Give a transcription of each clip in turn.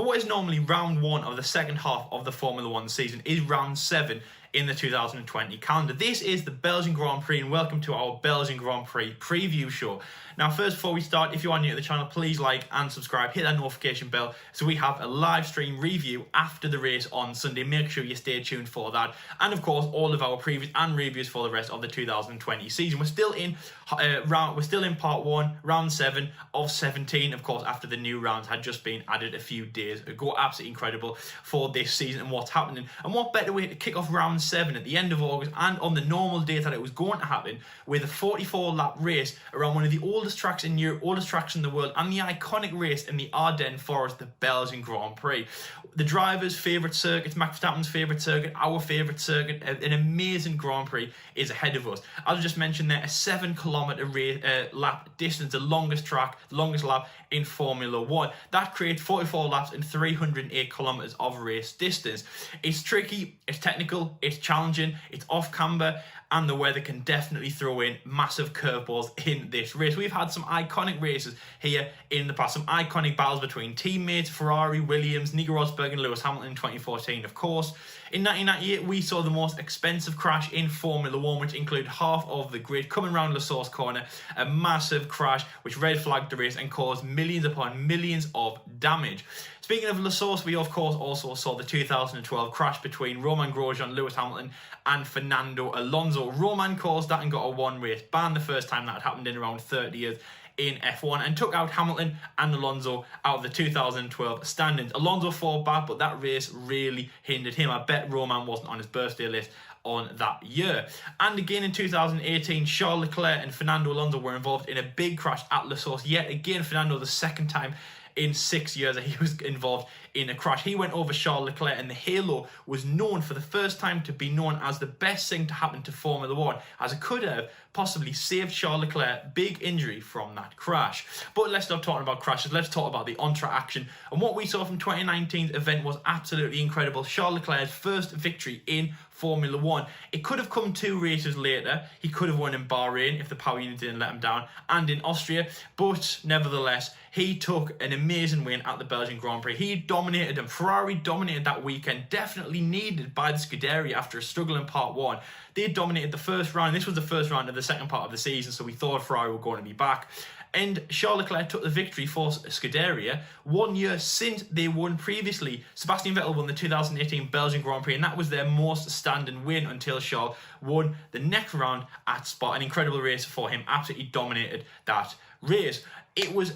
what is normally round 1 of the second half of the Formula 1 season is round 7 in the 2020 calendar. This is the Belgian Grand Prix, and welcome to our Belgian Grand Prix preview show. Now, first, before we start, if you are new to the channel, please like and subscribe, hit that notification bell so we have a live stream review after the race on Sunday. Make sure you stay tuned for that. And of course, all of our previews and reviews for the rest of the 2020 season. We're still in part 1, round 7 of 17, of course, after the new rounds had just been added a few days ago. Absolutely incredible for this season and what's happening. And what better way to kick off round 7 at the end of August and on the normal date that it was going to happen with a 44-lap race around one of the oldest tracks in Europe, oldest tracks in the world, and the iconic race in the Ardennes Forest, the Belgian Grand Prix. The driver's favourite circuit, Max Verstappen's favourite circuit, our favourite circuit, an amazing Grand Prix is ahead of us. As I just mentioned there, a 7-kilometre lap distance, the longest track, the longest lap in Formula 1. That creates 44 laps and 308 kilometres of race distance. It's tricky, it's technical, it's challenging, it's off camber, and the weather can definitely throw in massive curveballs in this race. We've had some iconic races here in the past, some iconic battles between teammates, Ferrari, Williams, Nico Rosberg and Lewis Hamilton in 2014, of course. In 1998, we saw the most expensive crash in Formula 1, which included half of the grid coming around La Source corner, a massive crash which red flagged the race and caused millions upon millions of damage. Speaking of La Source, we of course also saw the 2012 crash between Romain Grosjean, Lewis Hamilton and Fernando Alonso. Romain caused that and got a one-race ban, the first time that had happened in around 30 years in F1, and took out Hamilton and Alonso out of the 2012 standings. Alonso fought back, but that race really hindered him. I bet Romain wasn't on his birthday list on that year. And again in 2018, Charles Leclerc and Fernando Alonso were involved in a big crash at La Source. Yet again, Fernando, the second time in 6 years that he was involved in a crash. He went over Charles Leclerc, and the halo was known for the first time to be known as the best thing to happen to Formula 1, as it could have possibly saved Charles Leclerc big injury from that crash. But let's stop talking about crashes, let's talk about the on-track action. And what we saw from 2019's event was absolutely incredible. Charles Leclerc's first victory in Formula 1. It could have come 2 races later. He could have won in Bahrain if the power unit didn't let him down, and in Austria, but nevertheless, he took an amazing win at the Belgian Grand Prix. He dominated them. Ferrari dominated that weekend, definitely needed by the Scuderia after a struggle in part 1. They dominated the first round. This was the first round of the second part of the season, so we thought Ferrari were going to be back. And Charles Leclerc took the victory for Scuderia 1 year since they won previously. Sebastian Vettel won the 2018 Belgian Grand Prix, and that was their most standing win until Charles won the next round at Spa. An incredible race for him, absolutely dominated that race. It was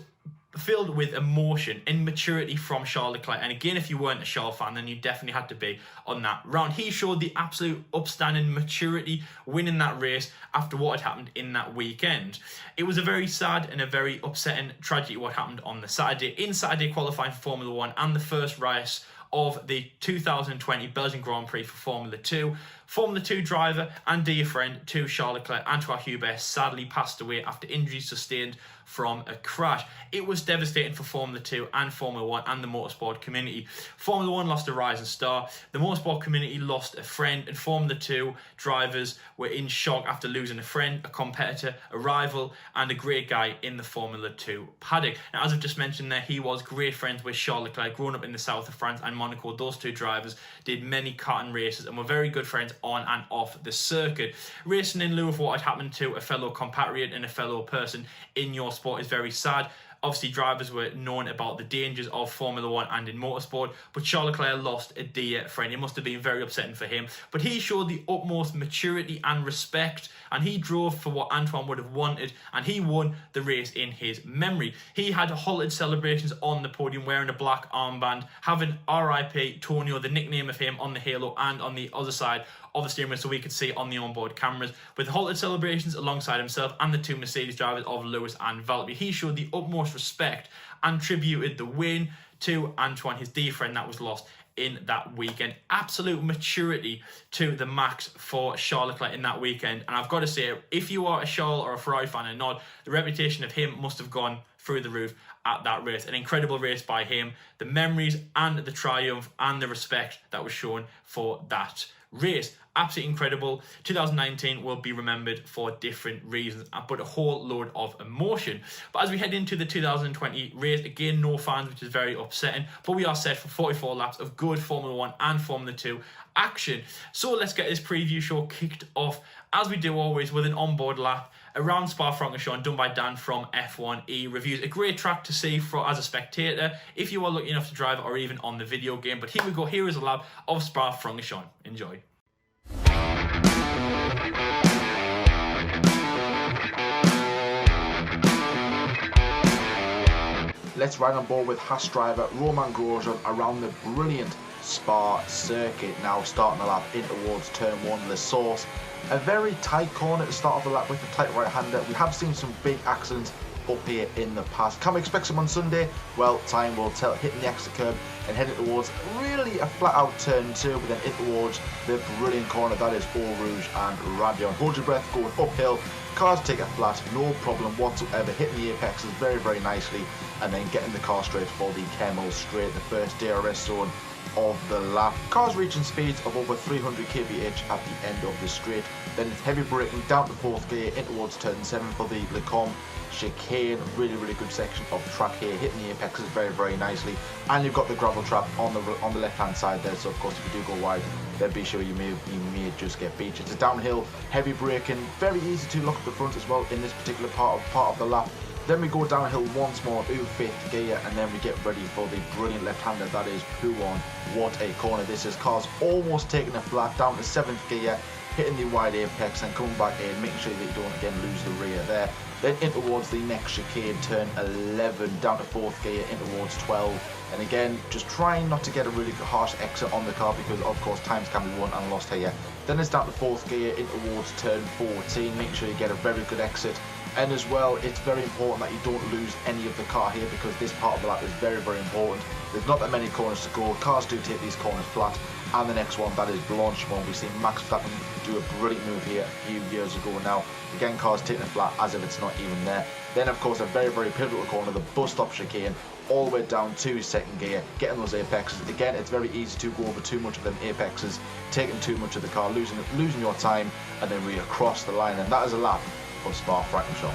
filled with emotion and maturity from Charles Leclerc, and again, if you weren't a Charles fan, then you definitely had to be on that round. He showed the absolute upstanding maturity winning that race after what had happened in that weekend. It was a very sad and a very upsetting tragedy what happened on the Saturday in Saturday qualifying for Formula 1 and the first race of the 2020 Belgian Grand Prix for Formula 2. Formula 2 driver and dear friend to Charles Leclerc, Antoine Hubert, sadly passed away after injuries sustained from a crash. It was devastating for Formula 2 and Formula 1 and the motorsport community. Formula 1 lost a rising star, the motorsport community lost a friend, and Formula 2 drivers were in shock after losing a friend, a competitor, a rival, and a great guy in the Formula 2 paddock. Now, as I've just mentioned there, he was great friends with Charles Leclerc, growing up in the south of France and Monaco. Those two drivers did many karting races and were very good friends on and off the circuit. Racing in lieu of what had happened to a fellow compatriot and a fellow person in your sport is very sad. Obviously, drivers were known about the dangers of Formula 1 and in motorsport, but Charles Leclerc lost a dear friend. It must have been very upsetting for him, but he showed the utmost maturity and respect, and he drove for what Antoine would have wanted, and he won the race in his memory. He had halted celebrations on the podium wearing a black armband, having RIP Tonio, the nickname of him, on the halo and on the other side of the steering wheel, so we could see on the onboard cameras, with halted celebrations alongside himself and the two Mercedes drivers of Lewis and Valtteri. He showed the utmost respect and tributed the win to Antoine, his dear friend that was lost in that weekend. Absolute maturity to the max for Charles Leclerc in that weekend, and I've got to say, if you are a Charles or a Ferrari fan or not, the reputation of him must have gone through the roof at that race. An incredible race by him, the memories and the triumph and the respect that was shown for that race. Absolutely incredible. 2019 will be remembered for different reasons, but a whole load of emotion. But as we head into the 2020 race, again, no fans, which is very upsetting, but we are set for 44 laps of good Formula 1 and Formula 2 action. So let's get this preview show kicked off, as we do always, with an onboard lap around Spa-francorchamps done by Dan from F1E Reviews. A great track to see as a spectator if you are lucky enough to drive it, or even on the video game. But here we go. Here is a lap of Spa-francorchamps. Enjoy. Let's ride on board with Haas driver Roman Grosjean around the brilliant Spa circuit. Now starting the lap in towards turn 1, the source. A very tight corner at the start of the lap with a tight right-hander. We have seen some big accidents up here in the past. Can we expect some on Sunday? Well, time will tell. Hitting the exit curb and heading towards really a flat-out turn 2, but then in towards the brilliant corner that is Eau Rouge and Radion. Hold your breath, going uphill. Cars take it flat, no problem whatsoever. Hitting the apexes very, very nicely, and then getting the car straight for the Camel straight, the first DRS zone of the lap. Cars reaching speeds of over 300 kph at the end of the straight. Then it's heavy braking down to 4th gear in towards turn 7 for the Lecombe chicane. Really, really good section of track here, hitting the apexes very, very nicely. And you've got the gravel trap on the left hand side there, so of course if you do go wide, then be sure you may just get beached. It's a downhill, heavy braking, very easy to lock up the front as well in this particular part of the lap. Then we go downhill once more to 5th gear, and then we get ready for the brilliant left-hander that is Pouon. What a corner this is. Cars almost taking a flat down to 7th gear, hitting the wide apex and coming back in, making sure that you don't again lose the rear there. Then in towards the next chicane, turn 11, down to 4th gear, in towards 12. And again, just trying not to get a really harsh exit on the car, because of course times can be won and lost here. Then it's down to 4th gear, in towards turn 14, make sure you get a very good exit. And as well, it's very important that you don't lose any of the car here, because this part of the lap is very, very important. There's not that many corners to go. Cars do take these corners flat. And the next one, that is Blanchimont. We've seen Max Verstappen do a brilliant move here a few years ago now. Again, cars taking it flat as if it's not even there. Then, of course, a very, very pivotal corner, the bus stop chicane, all the way down to 2nd gear, getting those apexes. Again, it's very easy to go over too much of them apexes, taking too much of the car, losing your time, and then we across the line. And that is a lap of Spa-francorchamps.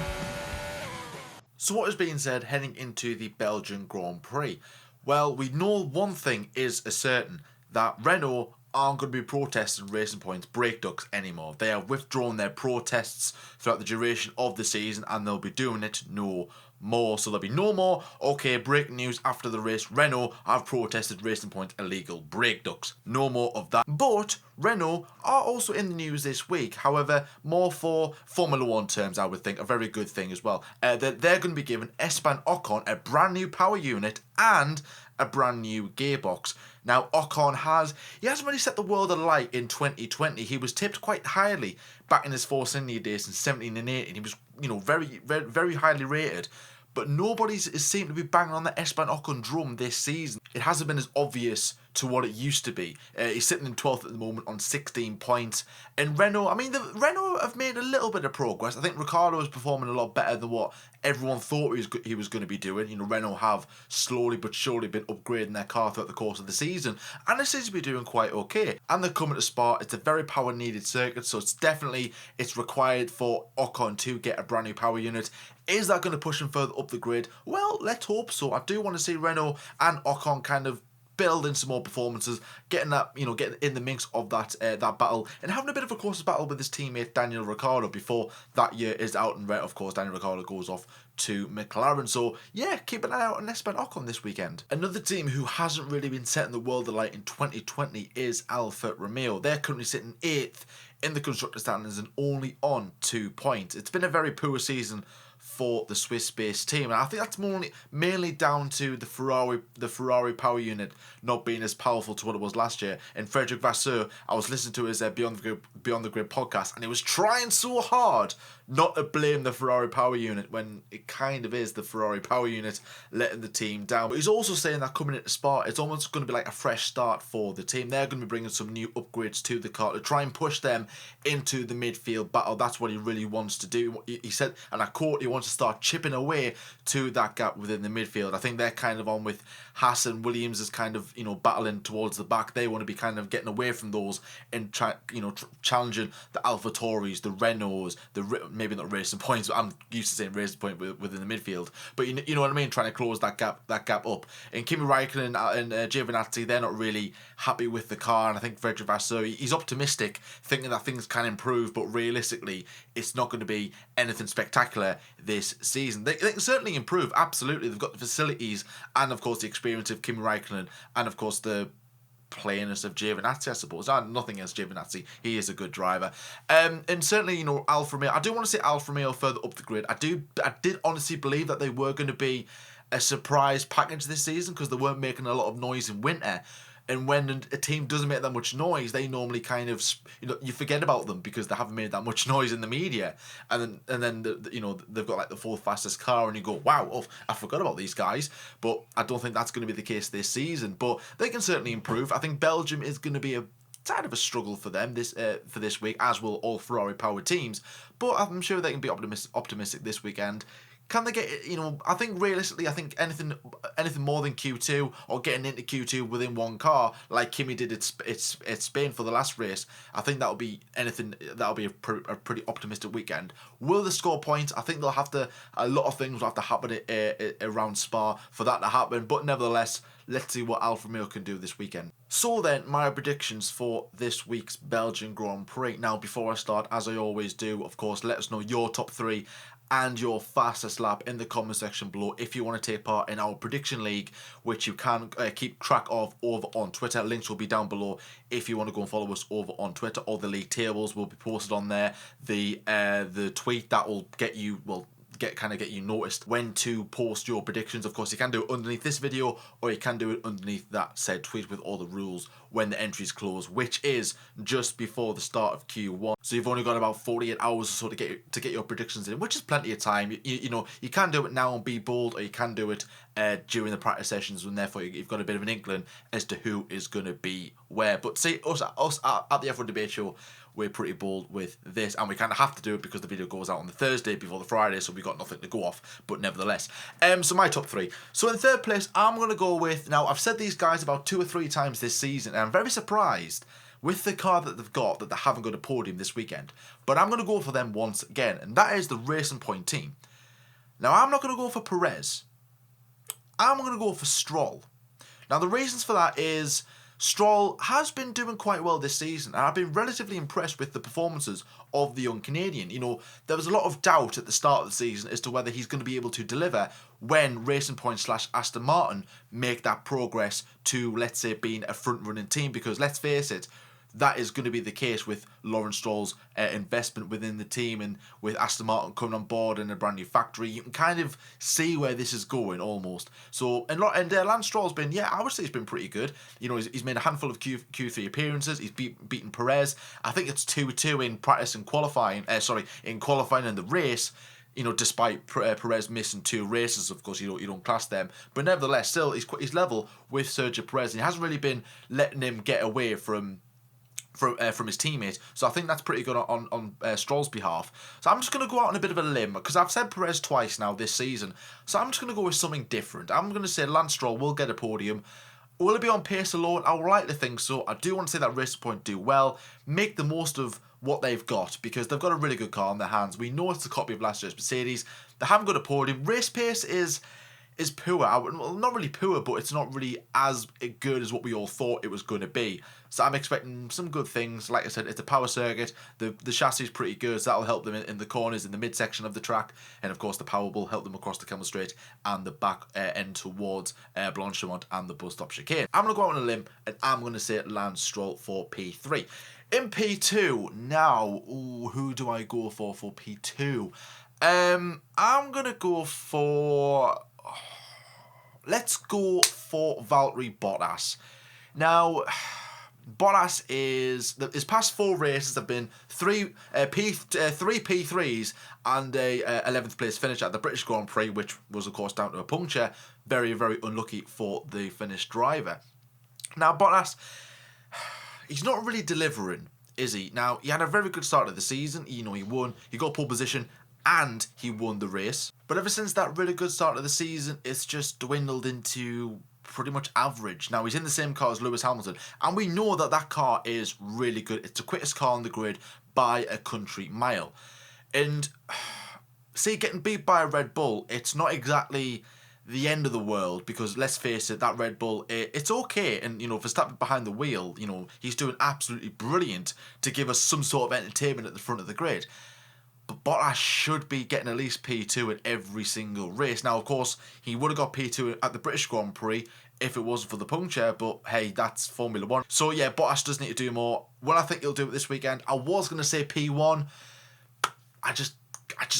So what is being said heading into the Belgian Grand Prix? Well, we know one thing is a certain, that Renault aren't going to be protesting Racing Point's brake ducts anymore. They have withdrawn their protests throughout the duration of the season, and they'll be doing it no more. So there'll be no more, okay, breaking news after the race, Renault have protested Racing Point's illegal brake ducts. No more of that. But Renault are also in the news this week, however, more for Formula 1 terms, I would think, a very good thing as well. They're going to be giving Esteban Ocon a brand new power unit and a brand new gearbox. Now, Ocon hasn't really set the world alight in 2020. He was tipped quite highly back in his Force India days in 17 and 18. He was, very, very, very highly rated. But nobody seemed to be banging on the Esteban Ocon drum this season. It hasn't been as obvious to what it used to be. He's sitting in 12th at the moment on 16 points. And Renault, Renault have made a little bit of progress. I think Ricciardo is performing a lot better than what everyone thought he was going to be doing. Renault have slowly but surely been upgrading their car throughout the course of the season, and it seems to be doing quite okay. And they're coming to Spa. It's a very power-needed circuit, so it's required for Ocon to get a brand new power unit. Is that going to push him further up the grid? Well, let's hope so. I do want to see Renault and Ocon kind of building some more performances, getting in the mix of that battle, and having a bit of a close battle with his teammate Daniel Ricciardo before that year is out. And of course, Daniel Ricciardo goes off to McLaren. So yeah, keep an eye out on Esteban Ocon this weekend. Another team who hasn't really been setting the world alight in 2020 is Alfa Romeo. They're currently sitting 8th in the constructor standings and only on 2 points. It's been a very poor season for the Swiss-based team, and I think that's mainly down to the Ferrari power unit not being as powerful to what it was last year. And Frederick Vasseur, I was listening to his Beyond the Grid podcast, and he was trying so hard not to blame the Ferrari power unit when it kind of is the Ferrari power unit letting the team down. But he's also saying that coming into Spa, it's almost going to be like a fresh start for the team. They're going to be bringing some new upgrades to the car to try and push them into the midfield battle. That's what he really wants to do. He said, and I quote, he he wants to start chipping away to that gap within the midfield. I think they're kind of on with Haas and Williams is kind of, battling towards the back. They want to be kind of getting away from those and challenging the AlphaTauris, the Renaults, maybe not Racing Points, but I'm used to saying Racing Point within the midfield. But you know what I mean, trying to close that gap up. And Kimi Räikkönen and Giovinazzi, they're not really happy with the car, and I think Frederic Vasseur, he's optimistic, thinking that things can improve, but realistically, it's not going to be anything spectacular this season. They can certainly improve, absolutely. They've got the facilities, and of course the experience of Kimi Räikkönen, and of course the playiness of Giovinazzi, I suppose. Nothing against Giovinazzi, he is a good driver. And certainly, Alfa Romeo, I do want to see Alfa Romeo further up the grid. I did honestly believe that they were going to be a surprise package this season because they weren't making a lot of noise in winter. And when a team doesn't make that much noise, they normally kind of, you forget about them because they haven't made that much noise in the media. And then they've got like the fourth fastest car, and you go, wow, I forgot about these guys. But I don't think that's going to be the case this season. But they can certainly improve. I think Belgium is going to be a kind of a struggle for them for this week, as will all Ferrari-powered teams. But I'm sure they can be optimistic this weekend. Can they get, I think realistically, anything more than Q2 or getting into Q2 within one car, like Kimi did at Spain for the last race, I think that'll be a pretty optimistic weekend. Will they score points? I think a lot of things will have to happen around Spa for that to happen, but nevertheless, let's see what Alfa Romeo can do this weekend. So then, my predictions for this week's Belgian Grand Prix. Now, before I start, as I always do, of course, let us know your top 3 and your fastest lap in the comment section below if you want to take part in our prediction league, which you can keep track of over on Twitter. Links will be down below if you want to go and follow us over on Twitter, or the league tables will be posted on there. The tweet that will get you get you noticed when to post your predictions. Of course, you can do it underneath this video, or you can do it underneath that said tweet with all the rules when the entries close, which is just before the start of Q1. So you've only got about 48 hours or so to get your predictions in, which is plenty of time. You can do it now and be bold, or you can do it during the practice sessions, and therefore you've got a bit of an inkling as to who is going to be where. But see, us at the F1 Debate Show, we're pretty bold with this, and we kind of have to do it because the video goes out on the Thursday before the Friday, so we've got nothing to go off, but nevertheless. So my top 3. So in third place, I'm going to go with, now I've said these guys about 2 or 3 times this season, and I'm very surprised with the car that they've got that they haven't got a podium this weekend. But I'm going to go for them once again, and that is the Racing Point team. Now, I'm not going to go for Perez. I'm going to go for Stroll. Now, the reasons for that is Stroll has been doing quite well this season, and I've been relatively impressed with the performances of the young Canadian. There was a lot of doubt at the start of the season as to whether he's going to be able to deliver when Racing Point / Aston Martin make that progress to, let's say, being a front-running team, because let's face it, that is going to be the case with Lawrence Stroll's investment within the team, and with Aston Martin coming on board in a brand new factory. You can kind of see where this is going almost. So, and Lance Stroll's been, I would say he's been pretty good. He's made a handful of Q3 appearances. He's beaten Perez. I think it's 2-2 in practice and qualifying. In qualifying and the race. Despite Perez missing 2 races, of course, you don't class them. But nevertheless, still, he's level with Sergio Perez, and he hasn't really been letting him get away from his teammate. So I think that's pretty good on Stroll's behalf. So I'm just going to go out on a bit of a limb, because I've said Perez twice now this season. So I'm just going to go with something different. I'm going to say Lance Stroll will get a podium. Will it be on pace alone? I would like to think so. I do want to say that Racing Point do well, make the most of what they've got, because they've got a really good car in their hands. We know it's a copy of last year's Mercedes. They haven't got a podium. Race pace is poor. Well, not really poor, but it's not really as good as what we all thought it was going to be. So I'm expecting some good things. Like I said, it's a power circuit. The chassis is pretty good, so that'll help them in the corners, in the midsection of the track. And of course, the power will help them across the Kemmel Straight and the back end towards Blanchimont and the bus stop chicane. I'm going to go out on a limb, and I'm going to say Lance Stroll for P3. In P2, now, who do I go for P2? I'm going to go for... Let's go for Valtteri Bottas. Now, Bottas his past 4 races have been 3 P3s and a 11th place finish at the British Grand Prix, which was of course down to a puncture. Very, very unlucky for the Finnish driver. Now, Bottas, he's not really delivering, is he? Now, he had a very good start of the season. He won. He got pole position and he won the race. But ever since that really good start of the season, it's just dwindled into pretty much average. Now, he's in the same car as Lewis Hamilton, and we know that that car is really good. It's the quickest car on the grid by a country mile. And see, getting beat by a Red Bull, it's not exactly the end of the world, because let's face it, that Red Bull, it's okay. And, you know, Verstappen behind the wheel, you know, he's doing absolutely brilliant to give us some sort of entertainment at the front of the grid. But Bottas should be getting at least P2 at every single race. Now, of course, he would have got P2 at the British Grand Prix if it wasn't for the puncture, but hey, that's Formula 1. So yeah, Bottas does need to do more. Well, I think he'll do it this weekend. I was going to say P1. I just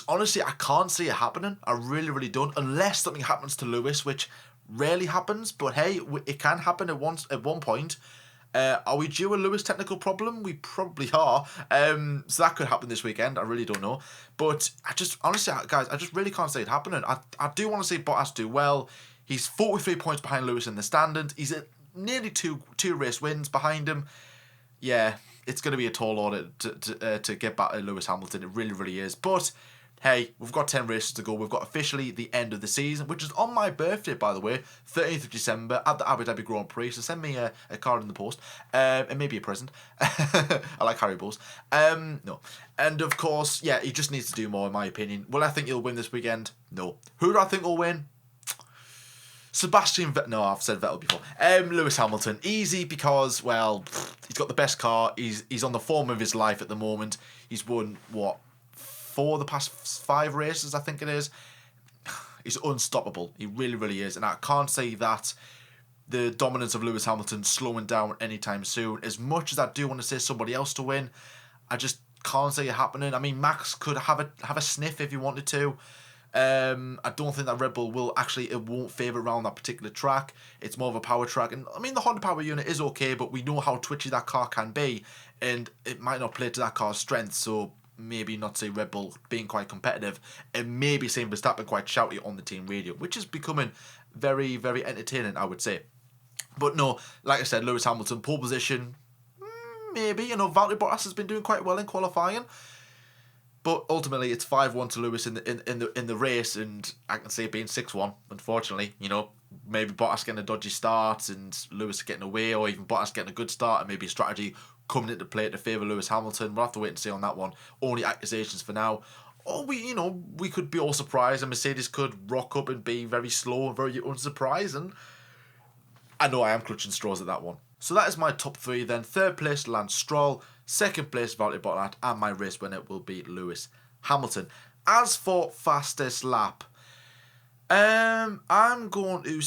honestly, I can't see it happening. I really, really don't. Unless something happens to Lewis, which rarely happens. But hey, it can happen at one point. Are we due a Lewis technical problem? We probably are. So that could happen this weekend. I really don't know. But honestly, guys, I just really can't see it happening. I do want to see Bottas do well. He's 43 points behind Lewis in the standings. He's at nearly two race wins behind him. Yeah, it's going to be a tall order to get back to Lewis Hamilton. It really, really is. But hey, we've got 10 races to go. We've got officially the end of the season, which is on my birthday, by the way, 13th of December at the Abu Dhabi Grand Prix. So send me a card in the post, and maybe a present. I like Haribo's. No. And of course, yeah, he just needs to do more, in my opinion. Will I think he'll win this weekend? No. Who do I think will win? Sebastian Vettel. No, I've said Vettel before. Lewis Hamilton. Easy because, well, he's got the best car. He's on the form of his life at the moment. He's won, what, 4 of the past 5 races, I think it is. He's unstoppable. He really, really is. And I can't say that the dominance of Lewis Hamilton slowing down anytime soon. As much as I do want to say somebody else to win, I just can't see it happening. I mean, Max could have a sniff if he wanted to. I don't think that Red Bull will actually, it won't favour around that particular track. It's more of a power track. And I mean, the Honda power unit is okay, but we know how twitchy that car can be. And it might not play to that car's strength. So maybe not say Red Bull being quite competitive. And maybe saying Verstappen quite shouty on the team radio, which is becoming very, very entertaining, I would say. But no, like I said, Lewis Hamilton, pole position, maybe. You know, Valtteri Bottas has been doing quite well in qualifying. But ultimately, it's 5-1 to Lewis in the race, and I can see it being 6-1. Unfortunately, you know, maybe Bottas getting a dodgy start and Lewis getting away, or even Bottas getting a good start, and maybe a strategy coming into play to favour Lewis Hamilton. We'll have to wait and see on that one. Only accusations for now. Or we could be all surprised, and Mercedes could rock up and be very slow and very unsurprising. I know I am clutching straws at that one. So that is my top 3 then. 3rd place, Lance Stroll. 2nd place, Valtteri Bottas. And my race winner will be Lewis Hamilton. As for fastest lap, I'm going to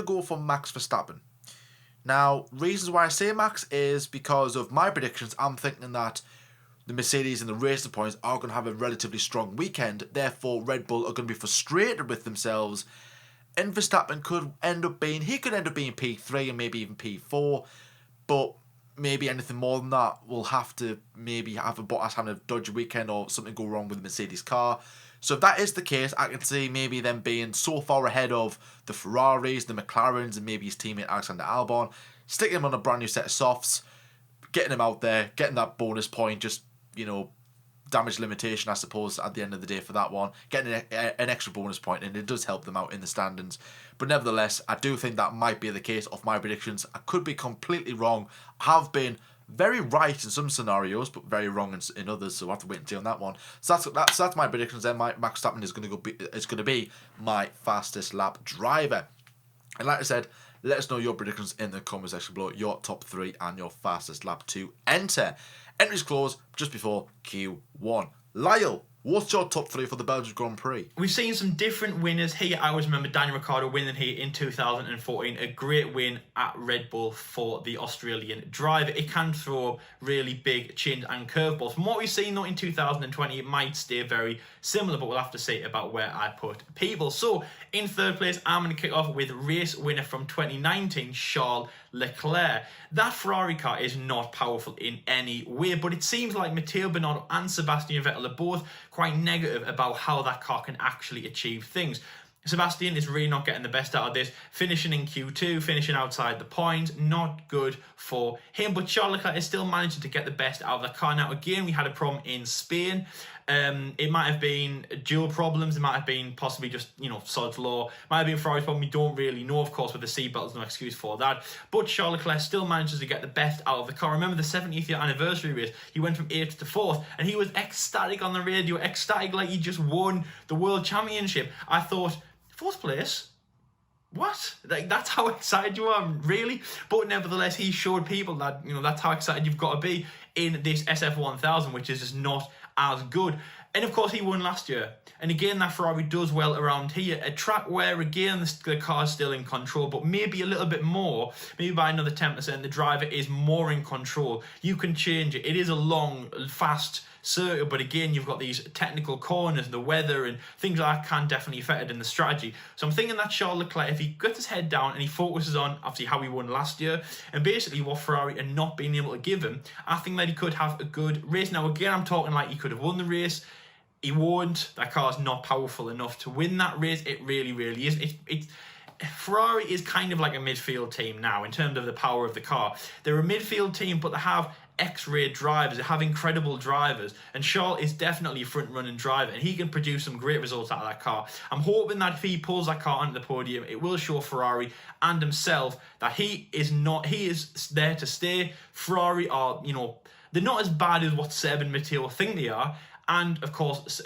go for Max Verstappen. Now, reasons why I say Max is because of my predictions. I'm thinking that the Mercedes and the Racing Points are going to have a relatively strong weekend. Therefore, Red Bull are going to be frustrated with themselves. And Verstappen could end up being P3 and maybe even P4. But maybe anything more than that, we'll have to maybe have a Bottas having a dodgy weekend or something go wrong with the Mercedes car. So if that is the case, I can see maybe them being so far ahead of the Ferraris, the McLarens, and maybe his teammate Alexander Albon, sticking him on a brand new set of softs, getting him out there, getting that bonus point, just, you know, damage limitation, I suppose, at the end of the day for that one, getting an extra bonus point, and it does help them out in the standings. But nevertheless, I do think that might be the case of my predictions. I could be completely wrong. I have been very right in some scenarios, but very wrong in others, so we'll have to wait and see on that one. So that's my predictions then. Max Verstappen is going to be my fastest lap driver. And like I said, let us know your predictions in the comment section below, your top 3 and your fastest lap to enter. Entries close just before Q1. Lyle, what's your top 3 for the Belgian Grand Prix? We've seen some different winners here. I always remember Daniel Ricciardo winning here in 2014. A great win at Red Bull for the Australian driver. It can throw really big chins and curveballs. From what we've seen though in 2020, it might stay very similar, but we'll have to see about where I put people. So in 3rd place, I'm going to kick off with race winner from 2019, Charles Leclerc. That Ferrari car is not powerful in any way, but it seems like Matteo Binotto and Sebastian Vettel are both quite negative about how that car can actually achieve things. Sebastian is really not getting the best out of this, finishing in Q2, finishing outside the points, not good for him. But Charles Leclerc is still managing to get the best out of the car. Now, again, we had a problem in Spain. It might have been dual problems. It might have been possibly just, sod's law. It might have been Ferrari's problem. We don't really know, of course, with the seatbelt. There's no excuse for that. But Charles Leclerc still manages to get the best out of the car. Remember the 70th year anniversary race? He went from 8th to 4th, and he was ecstatic on the radio, ecstatic like he just won the World Championship. I thought, 4th place? What? Like, that's how excited you are, really? But nevertheless, he showed people that, that's how excited you've got to be in this SF1000, which is just not as good. And of course, he won last year. And again, that Ferrari does well around here. A track where, again, the car's still in control, but maybe a little bit more, maybe by another 10%, the driver is more in control. You can change it. It is a long, fast circuit, but again, you've got these technical corners, the weather, and things like that can definitely affect it in the strategy. So I'm thinking that Charles Leclerc, if he gets his head down and he focuses on, obviously, how he won last year, and basically what Ferrari are not being able to give him, I think that he could have a good race. Now, again, I'm talking like he could have won the race. He won't. That car's not powerful enough to win that race. It really, really is. Ferrari is kind of like a midfield team now in terms of the power of the car. They're a midfield team, but they have X-ray drivers. They have incredible drivers. And Charles is definitely a front-running driver, and he can produce some great results out of that car. I'm hoping that if he pulls that car onto the podium, it will show Ferrari and himself that he is there to stay. Ferrari are, they're not as bad as what Seb and Matteo think they are. And, of course,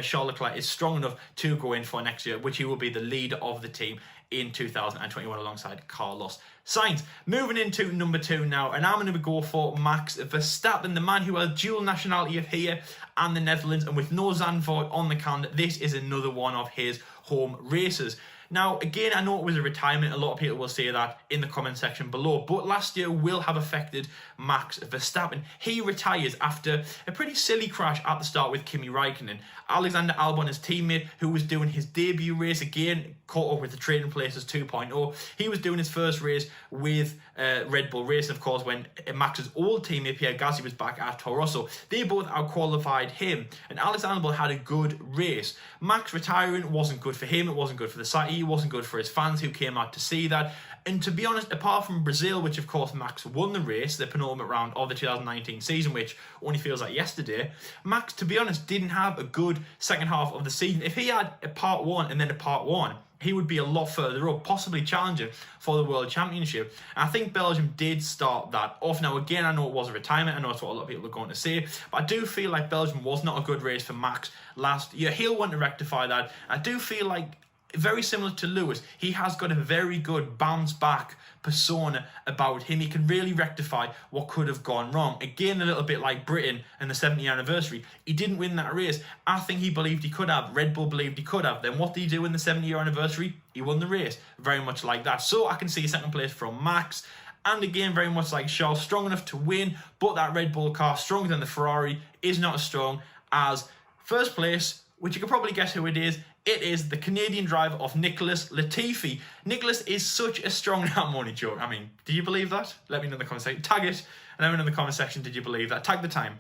Charles Leclerc is strong enough to go in for next year, which he will be the leader of the team in 2021 alongside Carlos Sainz. Moving into number 2 now, and I'm going to go for Max Verstappen, the man who has dual nationality of here and the Netherlands, and with no Zandvoort on the calendar, this is another one of his home races. Now, again, I know it was a retirement. A lot of people will say that in the comment section below. But last year will have affected Max Verstappen. He retires after a pretty silly crash at the start with Kimi Räikkönen. Alexander Albon, his teammate, who was doing his debut race, again, caught up with the Trading Places 2.0. He was doing his first race with Red Bull Racing, of course, when Max's old teammate, Pierre Gasly, was back at Toro Rosso. They both out-qualified him, and Alexander Albon had a good race. Max retiring wasn't good for him. It wasn't good for the site. It wasn't good for his fans who came out to see that. And to be honest, apart from Brazil, which of course Max won the race, the penultimate round of the 2019 season, which only feels like yesterday, Max, to be honest, didn't have a good second half of the season. If he had a part 1 and then a part 1, he would be a lot further up, possibly challenging for the World Championship. And I think Belgium did start that off. Now, again, I know it was a retirement. I know it's what a lot of people are going to say. But I do feel like Belgium was not a good race for Max last year. He'll want to rectify that. I do feel like, very similar to Lewis, he has got a very good bounce back persona about him. He can really rectify what could have gone wrong. Again, a little bit like Britain and the 70th anniversary. He didn't win that race. I think he believed he could have. Red Bull believed he could have. Then what did he do in the 70th anniversary? He won the race. Very much like that. So I can see second place from Max. And again, very much like Charles, strong enough to win, but that Red Bull car, stronger than the Ferrari, is not as strong as first place, which you can probably guess who it is. It is the Canadian driver of Nicholas Latifi. Nicholas is such a strong... I'm only joking. I mean, do you believe that? Let me know in the comment section. Tag it. And let me know in the comment section, did you believe that? Tag the time.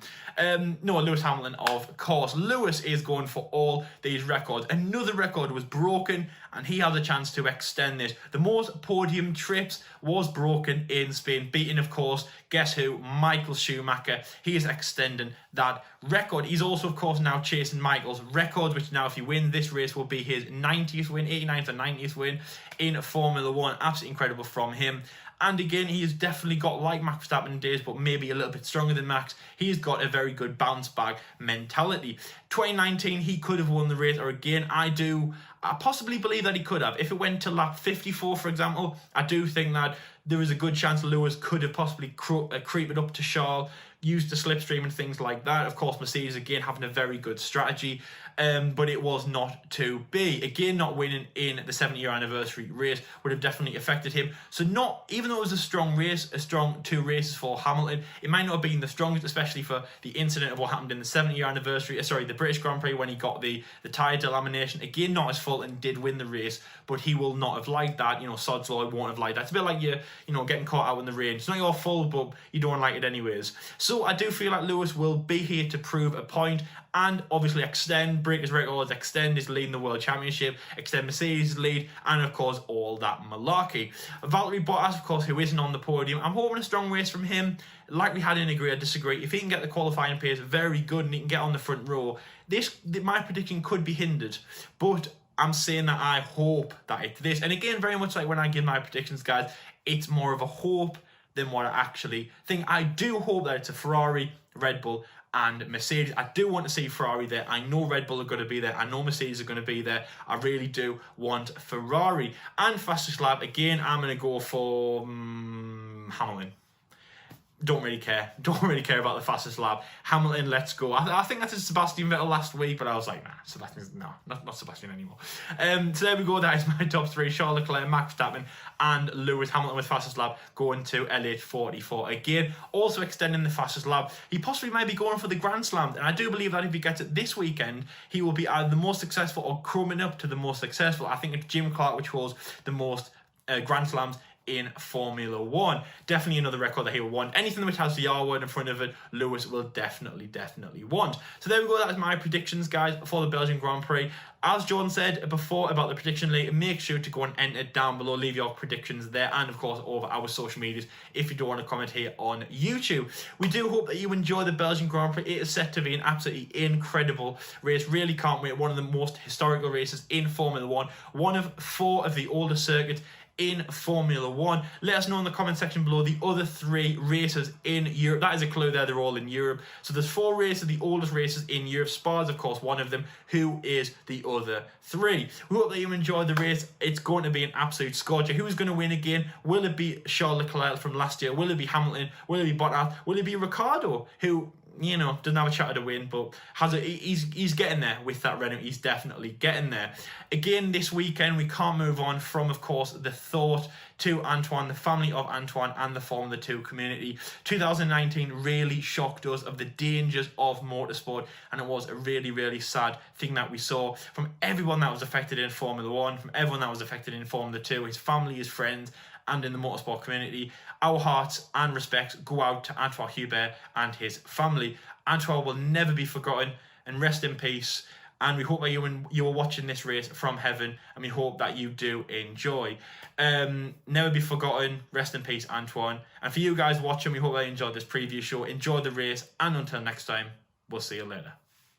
No, Lewis Hamilton, of course. Lewis is going for all these records. Another record was broken, and he has a chance to extend this. The most podium trips was broken in Spain, beating, of course, guess who? Michael Schumacher. He is extending that record. He's also, of course, now chasing Michael's record, which now, if he wins this race, will be his 90th win, 89th or 90th win in Formula 1. Absolutely incredible from him. And again, he has definitely got, like Max Verstappen days, but maybe a little bit stronger than Max. He's got a very good bounce back mentality. 2019, he could have won the race, or again, I possibly believe that he could have. If it went to lap 54, for example, I do think that there is a good chance Lewis could have possibly creeped up to Charles, used the slipstream and things like that. Of course, Mercedes, again, having a very good strategy, but it was not to be. Again, not winning in the 70-year anniversary race would have definitely affected him. So even though it was a strong race, a strong 2 races for Hamilton, it might not have been the strongest, especially for the incident of what happened in the 70-year anniversary, the British Grand Prix, when he got the tyre delamination. Again, not his fault, and did win the race, but he will not have liked that. Sod's law won't have liked that. It's a bit like you getting caught out in the rain. It's not your fault, but you don't like it anyways. So So I do feel like Lewis will be here to prove a point and obviously break his records, extend his lead in the World Championship, extend Mercedes' lead, and of course all that malarkey. Valtteri Bottas, of course, who isn't on the podium, I'm hoping a strong race from him. Like we had in Agree or Disagree, if he can get the qualifying pace very good and he can get on the front row, my prediction could be hindered. But I'm saying that I hope that it's this. And again, very much like when I give my predictions, guys, it's more of a hope than what I actually think. I do hope that it's a Ferrari, Red Bull, and Mercedes. I do want to see Ferrari there. I know Red Bull are going to be there. I know Mercedes are going to be there. I really do want Ferrari. And fastest lap, again, I'm going to go for Hamilton. Don't really care. Don't really care about the fastest lap. Hamilton, let's go. I think that's a Sebastian Vettel last week, but I was like, not Sebastian anymore. So there we go. That is my top three: Charles Leclerc, Max Verstappen, and Lewis Hamilton with fastest lap going to LH44 again. Also extending the fastest lap. He possibly might be going for the Grand Slam, and I do believe that if he gets it this weekend, he will be either the most successful or coming up to the most successful. I think it's Jim Clark which holds the most Grand Slams in Formula 1. Definitely another record that he will want. Anything which has the R word in front of it, Lewis will definitely want. So there we go. That is my predictions, guys, for the Belgian Grand Prix. As Jordan said before about the prediction league, make sure to go and enter down below. Leave your predictions there and, of course, over our social medias if you don't want to comment here on YouTube. We do hope that you enjoy the Belgian Grand Prix. It is set to be an absolutely incredible race. Really can't wait. One of the most historical races in Formula 1. One of 4 of the oldest circuits in Formula 1. Let us know in the comment section below the other 3 races in Europe. That is a clue there, they're all in Europe. So there's 4 races, the oldest races in Europe. Spa is, of course, one of them. Who is the other 3? We hope that you enjoyed the race. It's going to be an absolute scorcher. Who's going to win again? Will it be Charles Leclerc from last year? Will it be Hamilton? Will it be Bottas? Will it be Ricciardo, who, you know, doesn't have a shot at a win, but he's getting there with that Renault. He's definitely getting there. Again, this weekend, we can't move on from, of course, the thought to Antoine, the family of Antoine, and the Formula 2 community. 2019 really shocked us of the dangers of motorsport, and it was a really, really sad thing that we saw from everyone that was affected in Formula 1, from everyone that was affected in Formula 2, his family, his friends, and in the motorsport community. Our hearts and respects go out to Antoine Hubert and his family. Antoine will never be forgotten, and rest in peace. And we hope that you are watching this race from heaven, and we hope that you do enjoy. Never be forgotten. Rest in peace, Antoine. And for you guys watching, we hope that you enjoyed this preview show. Enjoy the race, and until next time, we'll see you later.